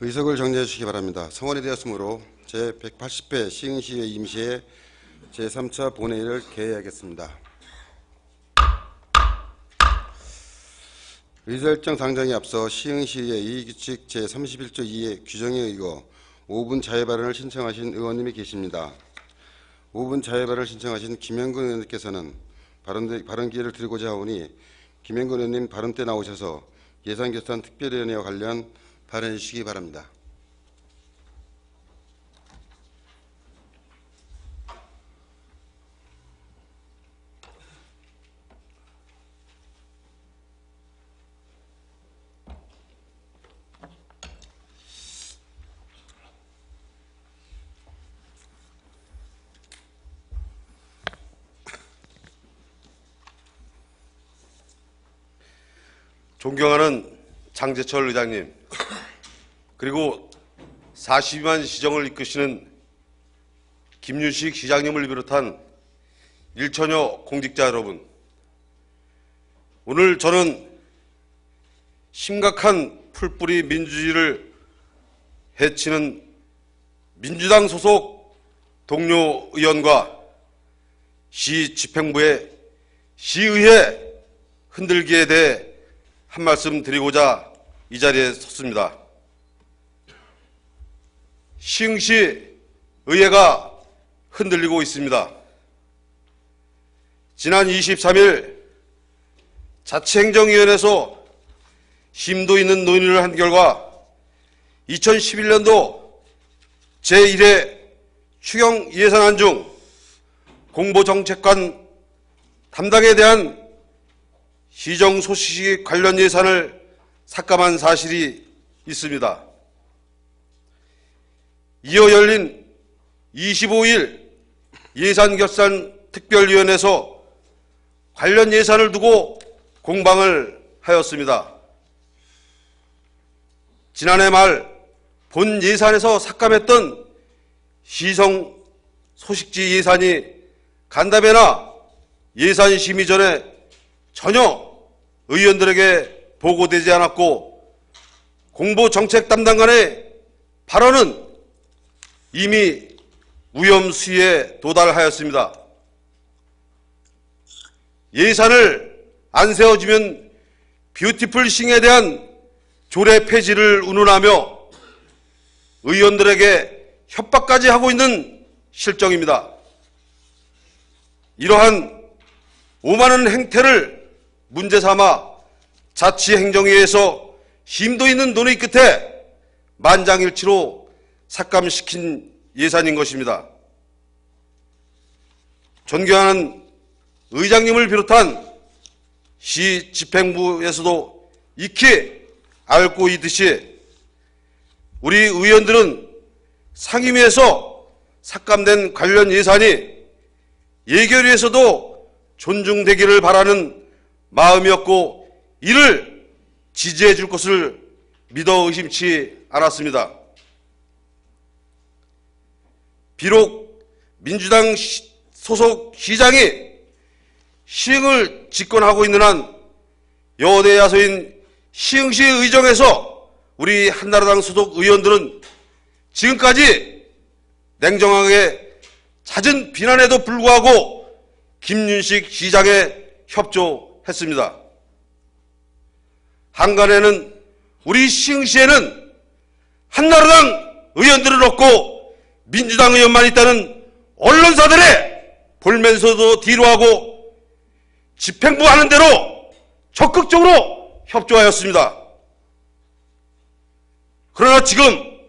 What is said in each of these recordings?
의석을 정리해 주시기 바랍니다. 성원이 되었으므로 제180회 시흥시의회 임시회 제3차 본회의를 개회하겠습니다. 의사일정 상정에 앞서 시흥시의회 이의규칙 제31조 2의 규정에 의거 5분 자유 발언을 신청하신 의원님이 계십니다. 5분 자유 발언을 신청하신 김영근 의원님께서는 발언 기회를 드리고자 하오니 김영근 의원님 발언 때 나오셔서 예산결산 특별위원회와 관련 발언해 주시기 바랍니다. 존경하는 장제철 의장님, 그리고 42만 시정을 이끄시는 김윤식 시장님을 비롯한 1천여 공직자 여러분, 오늘 저는 심각한 풀뿌리 민주주의를 해치는 민주당 소속 동료 의원과 시 집행부의 시의회 흔들기에 대해 한 말씀 드리고자 이 자리에 섰습니다. 시흥시 의회가 흔들리고 있습니다. 지난 23일 자치행정위원회에서 심도 있는 논의를 한 결과 2011년도 제1회 추경 예산안 중 공보정책관 담당에 대한 시정 소식 관련 예산을 삭감한 사실이 있습니다. 이어 열린 25일 예산결산 특별위원회에서 관련 예산을 두고 공방을 하였습니다. 지난해 말 본 예산에서 삭감했던 시정 소식지 예산이 간담회나 예산 심의 전에 전혀 의원들에게 보고되지 않았고 공보정책 담당 간의 발언은 이미 위험수위에 도달하였습니다. 예산을 안 세워주면 뷰티풀 싱에 대한 조례 폐지를 운운하며 의원들에게 협박까지 하고 있는 실정입니다. 이러한 오만한 행태를 문제 삼아 자치행정위에서 심도 있는 논의 끝에 만장일치로 삭감시킨 예산인 것입니다. 존경하는 의장님을 비롯한 시 집행부에서도 익히 알고 있듯이 우리 의원들은 상임위에서 삭감된 관련 예산이 예결위에서도 존중되기를 바라는 마음이었고 이를 지지해 줄 것을 믿어 의심치 않았습니다. 비록 민주당 소속 시장이 시흥을 집권하고 있는 한 여대 야소인 시흥시 의정에서 우리 한나라당 소속 의원들은 지금까지 냉정하게 잦은 비난에도 불구하고 김윤식 시장에 협조했습니다. 한간에는 우리 시흥시에는 한나라당 의원들은 없고 민주당 의원만 있다는 언론사들의 볼면서도 뒤로하고 집행부 하는 대로 적극적으로 협조하였습니다. 그러나 지금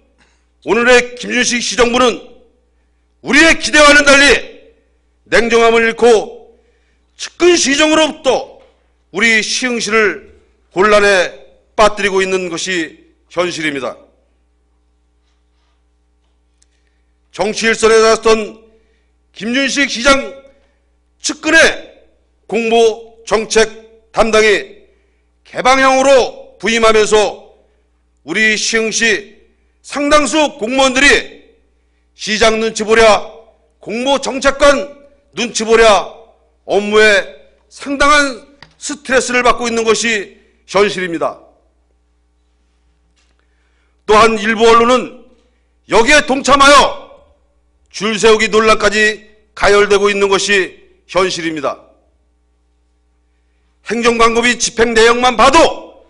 오늘의 김윤식 시정부는 우리의 기대와는 달리 냉정함을 잃고 측근 시정으로부터 우리 시흥시를 곤란에 빠뜨리고 있는 것이 현실입니다. 정치 일선에 나섰던 김윤식 시장 측근의 공보 정책 담당이 개방형으로 부임하면서 우리 시흥시 상당수 공무원들이 시장 눈치 보랴 공보 정책관 눈치 보랴 업무에 상당한 스트레스를 받고 있는 것이 현실입니다. 또한 일부 언론은 여기에 동참하여 줄 세우기 논란까지 가열되고 있는 것이 현실입니다. 행정관급이 집행 내용만 봐도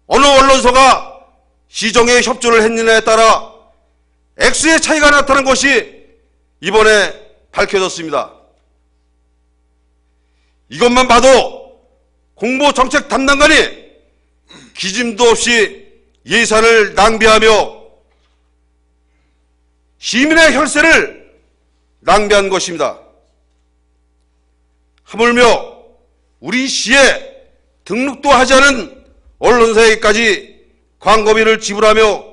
어느 언론사가 시정에 협조를 했느냐에 따라 액수의 차이가 나타난 것이 이번에 밝혀졌습니다. 이것만 봐도 공보정책 담당관이 기짐도 없이 예산을 낭비하며 시민의 혈세를 낭비한 것입니다. 하물며 우리 시에 등록도 하지 않은 언론사에게까지 광고비를 지불하며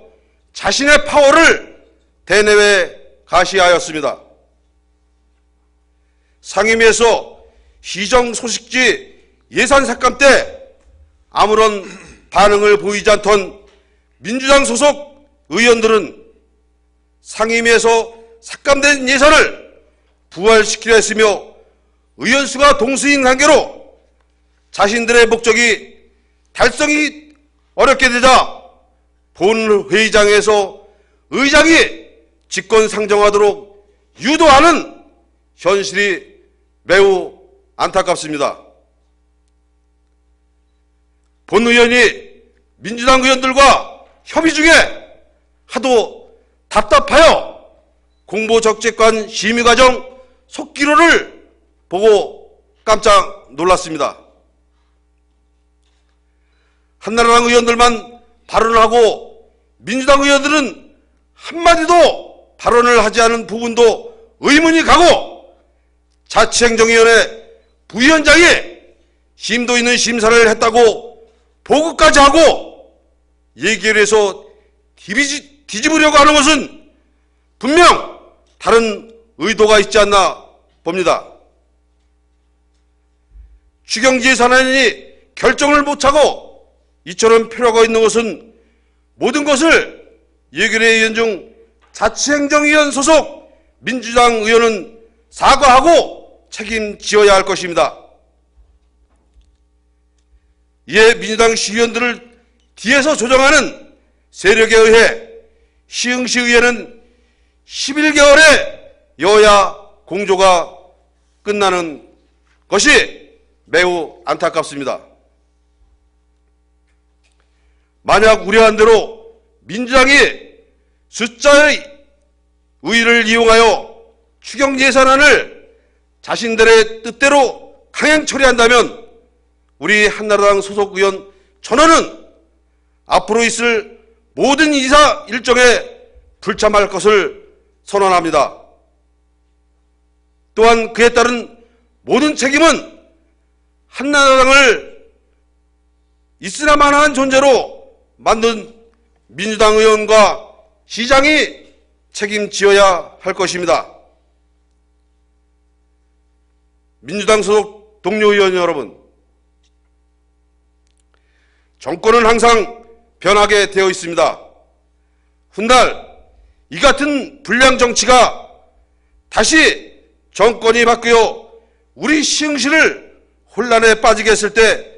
자신의 파워를 대내외 가시하였습니다. 상임위에서 시정 소식지 예산 삭감 때 아무런 반응을 보이지 않던 민주당 소속 의원들은 상임위에서 삭감된 예산을 부활시키려 했으며 의원수가 동수인 관계로 자신들의 목적이 달성이 어렵게 되자 본회의장에서 의장이 직권상정하도록 유도하는 현실이 매우 안타깝습니다. 본 의원이 민주당 의원들과 협의 중에 하도 답답하여 공보정책관 심의과정 속기록을 보고 깜짝 놀랐습니다. 한나라당 의원들만 발언을 하고 민주당 의원들은 한마디도 발언을 하지 않은 부분도 의문이 가고 자치행정위원회 부위원장이 심도 있는 심사를 했다고 보고까지 하고 얘기를 해서 뒤집으려고 하는 것은 분명 다른 의도가 있지 않나 봅니다. 추경예산안이 결정을 못하고 이처럼 표류하고 있는 것은 모든 것을 예결위 의원 중 자치행정위원 소속 민주당 의원은 사과하고 책임지어야 할 것입니다. 이에 민주당 시의원들을 뒤에서 조정하는 세력에 의해 시흥시 의회는 11개월의 여야 공조가 끝나는 것이 매우 안타깝습니다. 만약 우려한 대로 민주당이 숫자의 우위를 이용하여 추경 예산안을 자신들의 뜻대로 강행 처리한다면 우리 한나라당 소속 의원 전원은 앞으로 있을 모든 이사 일정에 불참할 것을 선언합니다. 또한 그에 따른 모든 책임은 한나라당을 있으나마나한 존재로 만든 민주당 의원과 시장이 책임지어야 할 것입니다. 민주당 소속 동료 의원 여러분, 정권은 항상 변하게 되어 있습니다. 훗날 이 같은 불량 정치가 다시 정권이 바뀌어 우리 시흥시를 혼란에 빠지게 했을 때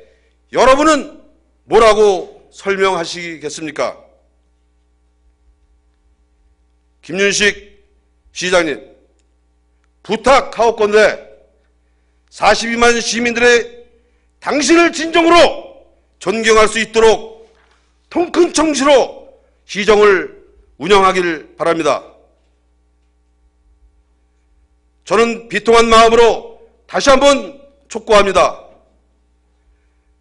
여러분은 뭐라고 설명하시겠습니까? 김윤식 시장님, 부탁하옵건대 42만 시민들의 당신을 진정으로 존경할 수 있도록 통큰 정치로 시정을 운영하길 바랍니다. 저는 비통한 마음으로 다시 한번 촉구합니다.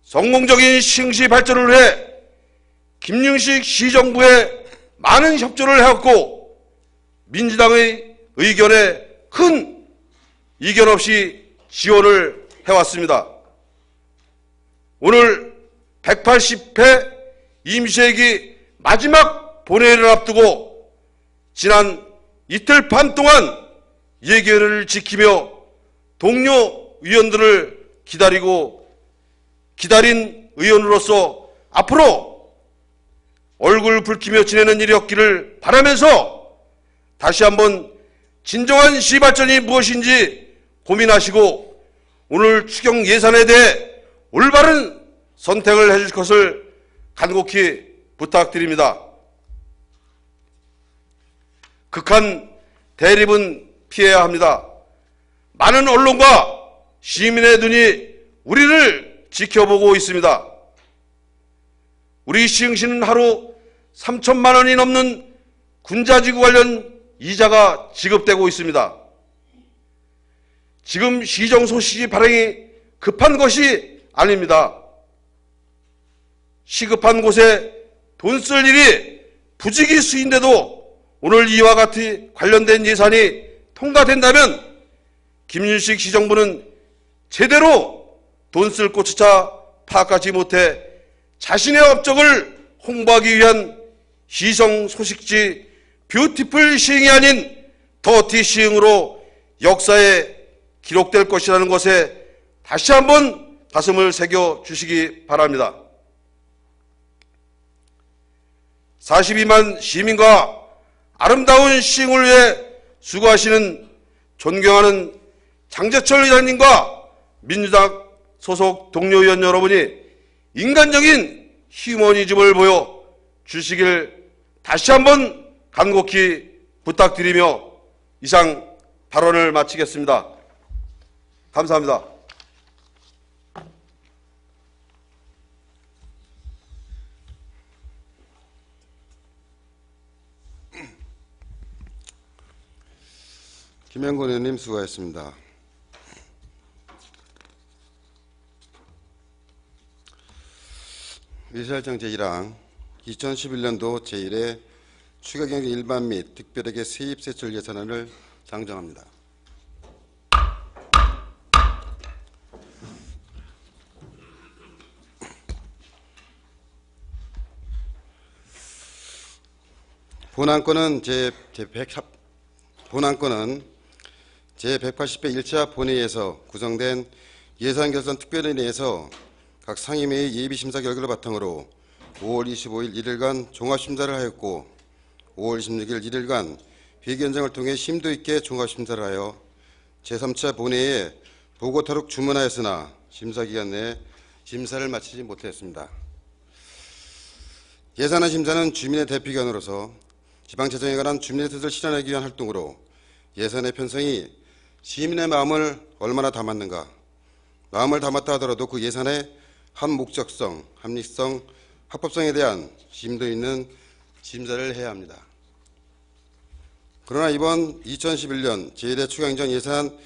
성공적인 시흥시 발전을 위해 김윤식 시정부에 많은 협조를 해왔고 민주당의 의견에 큰 이견 없이 지원을 해왔습니다. 오늘 180회 임시회기 마지막 본회의를 앞두고 지난 이틀 반 동안 예결을 지키며 동료 의원들을 기다린 의원으로서 앞으로 얼굴 붉히며 지내는 일이 없기를 바라면서 다시 한번 진정한 시발전이 무엇인지 고민하시고 오늘 추경 예산에 대해 올바른 선택을 해줄 것을 간곡히 부탁드립니다. 극한 대립은 피해야 합니다. 많은 언론과 시민의 눈이 우리를 지켜보고 있습니다. 우리 시흥시는 하루 3천만 원이 넘는 군자지구 관련 이자가 지급되고 있습니다. 지금 시정 소식이 발행이 급한 것이 아닙니다. 시급한 곳에 돈 쓸 일이 부지기수인데도 오늘 이와 같이 관련된 예산이 통과된다면 김윤식 시정부는 제대로 돈 쓸 곳조차 파악하지 못해 자신의 업적을 홍보하기 위한 시정 소식지 뷰티풀 시흥이 아닌 더티 시흥으로 역사에 기록될 것이라는 것에 다시 한번 가슴을 새겨 주시기 바랍니다. 42만 시민과 아름다운 시흥을 위해 수고하시는 존경하는 장재철 의장님과 민주당 소속 동료 의원 여러분이 인간적인 휴머니즘을 보여 주시길 다시 한번 간곡히 부탁드리며 이상 발언을 마치겠습니다. 감사합니다. 김영건 의원님 수고하셨습니다. 의사일정 제1항 2011년도 제1회 추가경제 일반 및 특별회계 세입세출 예산안을 상정합니다. 본안건은 제180회 1차 본회의에서 구성된 예산결산 특별회의에서 각 상임위의 예비심사 결과를 바탕으로 5월 25일 1일간 종합심사를 하였고 5월 16일 1일간 회의견정을 통해 심도 있게 종합심사를 하여 제3차 본회의에 보고 탈옥 주문하였으나 심사기간 내에 심사를 마치지 못하였습니다. 예산안 심사는 주민의 대표기관으로서 지방재정에 관한 주민의 뜻을 실현하기 위한 활동으로 예산의 편성이 시민의 마음을 얼마나 담았는가, 마음을 담았다 하더라도 그 예산의 합목적성, 합리성, 합법성에 대한 심도 있는 심사를 해야 합니다. 그러나 이번 2011년 제1회 추가행정 예산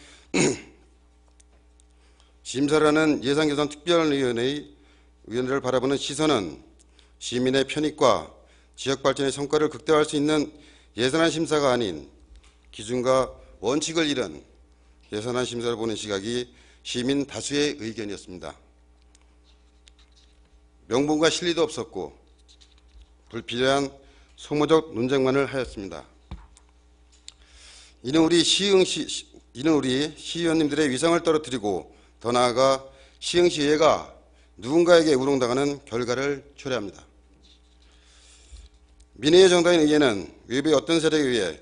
심사를 하는 예산개선특별위원회의 위원회를 바라보는 시선은 시민의 편익과 지역발전의 성과를 극대화할 수 있는 예산안 심사가 아닌 기준과 원칙을 잃은 예산안 심사를 보는 시각이 시민 다수의 의견이었습니다. 명분과 실리도 없었고 불필요한 소모적 논쟁만을 하였습니다. 이는 우리 시의원님들의 위상을 떨어뜨리고 더 나아가 시흥시의회가 누군가에게 우롱당하는 결과를 초래합니다. 민의의 정당인 의회는 외부의 어떤 세력에 의해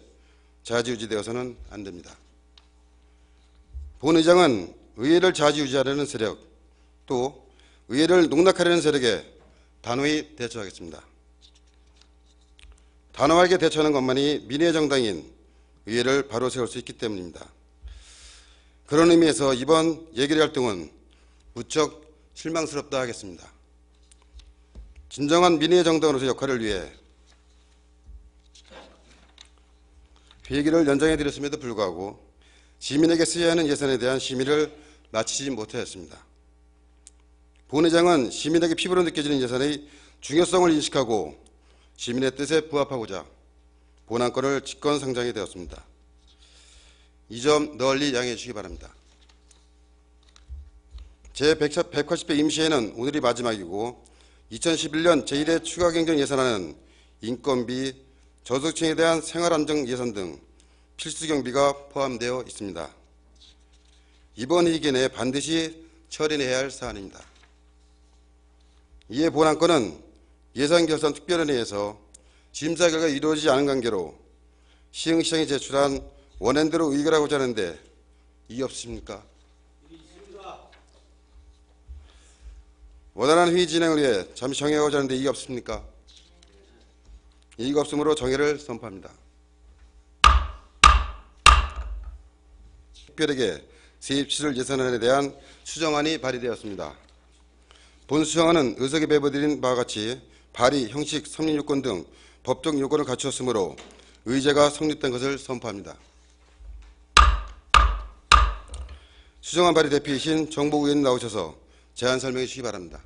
좌지우지되어서는 안 됩니다. 본 의장은 의회를 좌지우지하려는 세력, 또 의회를 농락하려는 세력에 단호히 대처하겠습니다. 단호하게 대처하는 것만이 민의의 정당인 의회를 바로 세울 수 있기 때문입니다. 그런 의미에서 이번 예결위 활동은 무척 실망스럽다 하겠습니다. 진정한 민의의 정당으로서 역할을 위해 회기를 연장해 드렸음에도 불구하고 시민에게 쓰여야 하는 예산에 대한 심의를 마치지 못하였습니다. 본회장은 시민에게 피부로 느껴지는 예산의 중요성을 인식하고 시민의 뜻에 부합하고자 본안건을 직권상정이 되었습니다. 이 점 널리 양해해 주시기 바랍니다. 제180회 임시회는 오늘이 마지막이고 2011년 제1회 추가경정 예산안은 인건비, 저소득층에 대한 생활안정 예산 등 필수 경비가 포함되어 있습니다. 이번 회기 내에 반드시 처리해야 할 사안입니다. 이에 본안건은 예산결산 특별위원회에서 심사 결과 이루어지지 않은 관계로 시흥시장이 제출한 원안대로 의결하고자 하는데 이의 없으십니까? 원활한 회의 진행을 위해 잠시 정회하고자 하는데 이의 없습니까? 이의가 없으므로 정회를 선포합니다. 특별회계 세입시설 예산안에 대한 수정안이 발의되었습니다. 본 수정안은 의석에 배부드린 바와 같이 발의, 형식, 성립 요건 등 법적 요건을 갖추었으므로 의제가 성립된 것을 선포합니다. 수정안 발의 대표이신 정복 의원님 나오셔서 제안 설명해 주시기 바랍니다.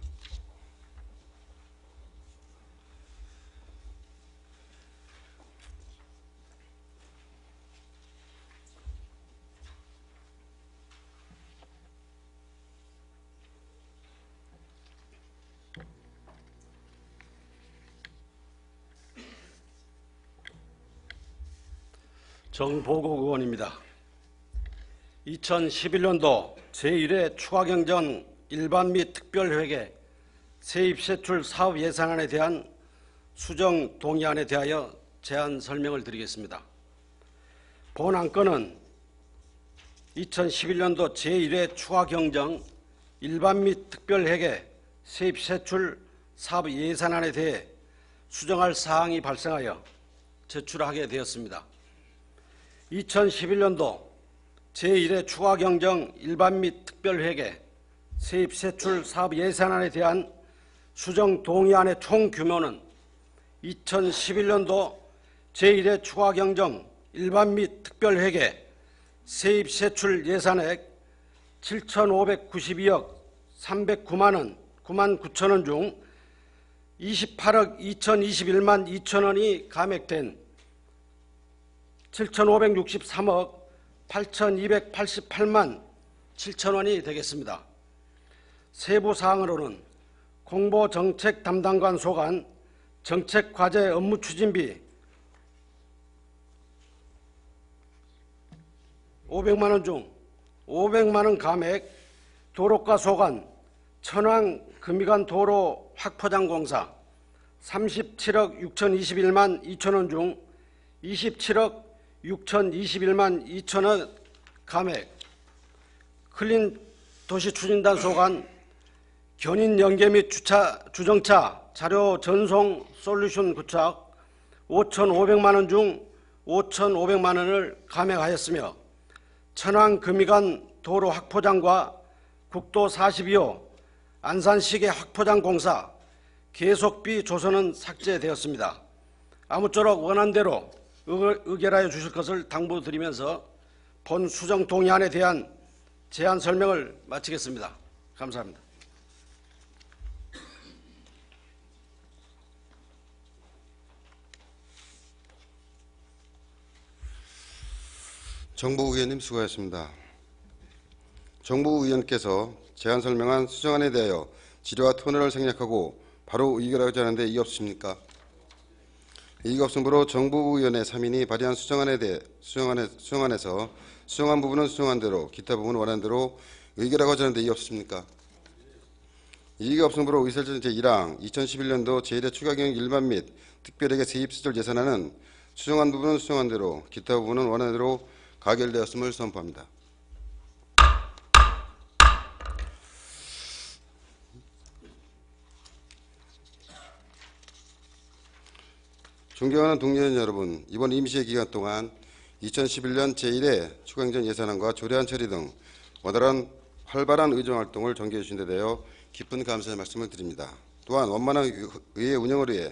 정보국 의원입니다. 2011년도 제1회 추가경정 일반 및 특별회계 세입세출 사업 예산안에 대한 수정 동의안에 대하여 제안 설명을 드리겠습니다. 본 안건은 2011년도 제1회 추가경정 일반 및 특별회계 세입세출 사업 예산안에 대해 수정할 사항이 발생하여 제출하게 되었습니다. 2011년도 제1회 추가경정 일반 및 특별회계 세입세출 사업 예산안에 대한 수정 동의안의 총 규모는 2011년도 제1회 추가경정 일반 및 특별회계 세입세출 예산액 7,592억 309만 원, 9만 9천 원 중 28억 2,021만 2천 원이 감액된 7,563억 8,288만 7천 원이 되겠습니다. 세부 사항으로는 공보정책 담당관 소관 정책과제 업무 추진비 500만 원 중 500만 원 감액, 도로과 소관 천왕 금이간 도로 확포장 공사 37억 6,021만 2천 원 중 27억 6,021만 2천 원 감액, 클린 도시추진단 소관 견인 연계 및 주정차 자료 전송 솔루션 구착 5,500만 원 중 5,500만 원을 감액하였으며 천왕 금이간 도로 확포장과 국도 42호 안산시계 확포장 공사 계속비 조서는 삭제되었습니다. 아무쪼록 원안대로 의결하여 주실 것을 당부드리면서 본 수정 동의안에 대한 제안 설명을 마치겠습니다. 감사합니다. 정복 의원님 수고하셨습니다. 정복 의원께서 제안 설명한 수정안에 대하여 질의와 토론을 생략하고 바로 의결하고자 하는데 이의 없으십니까? 이의가 없으므로 정복 의원의 3인이 발의한 수정안에서 수정한 부분은 수정한 대로, 기타 부분은 원하는 대로 의결하고자 하는데 이의 없으십니까? 이의가 없으므로 의결전 제1항 2011년도 제1회 추가경영 일반 및 특별회계 세입시설 예산안은 수정한 부분은 수정한 대로, 기타 부분은 원하는 대로 가결되었음을 선포합니다. 존경하는 동료연 여러분, 이번 임시회 기간 동안 2011년 제1회 추가경정 예산안과 조례안 처리 등 원활한 활발한 의정활동을 전개해 주신 데 대하여 깊은 감사의 말씀을 드립니다. 또한 원만한 의회 운영을 위해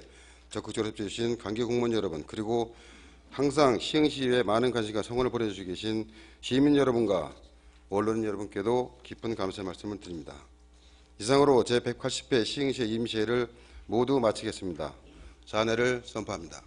적극적으로 협조해 주신 관계 공무원 여러분, 그리고 항상 시흥시의회에 많은 관심과 성원을 보내주시고 계신 시민 여러분과 언론인 여러분께도 깊은 감사의 말씀을 드립니다. 이상으로 제180회 시흥시의 임시회를 모두 마치겠습니다. 잔회를 선포합니다.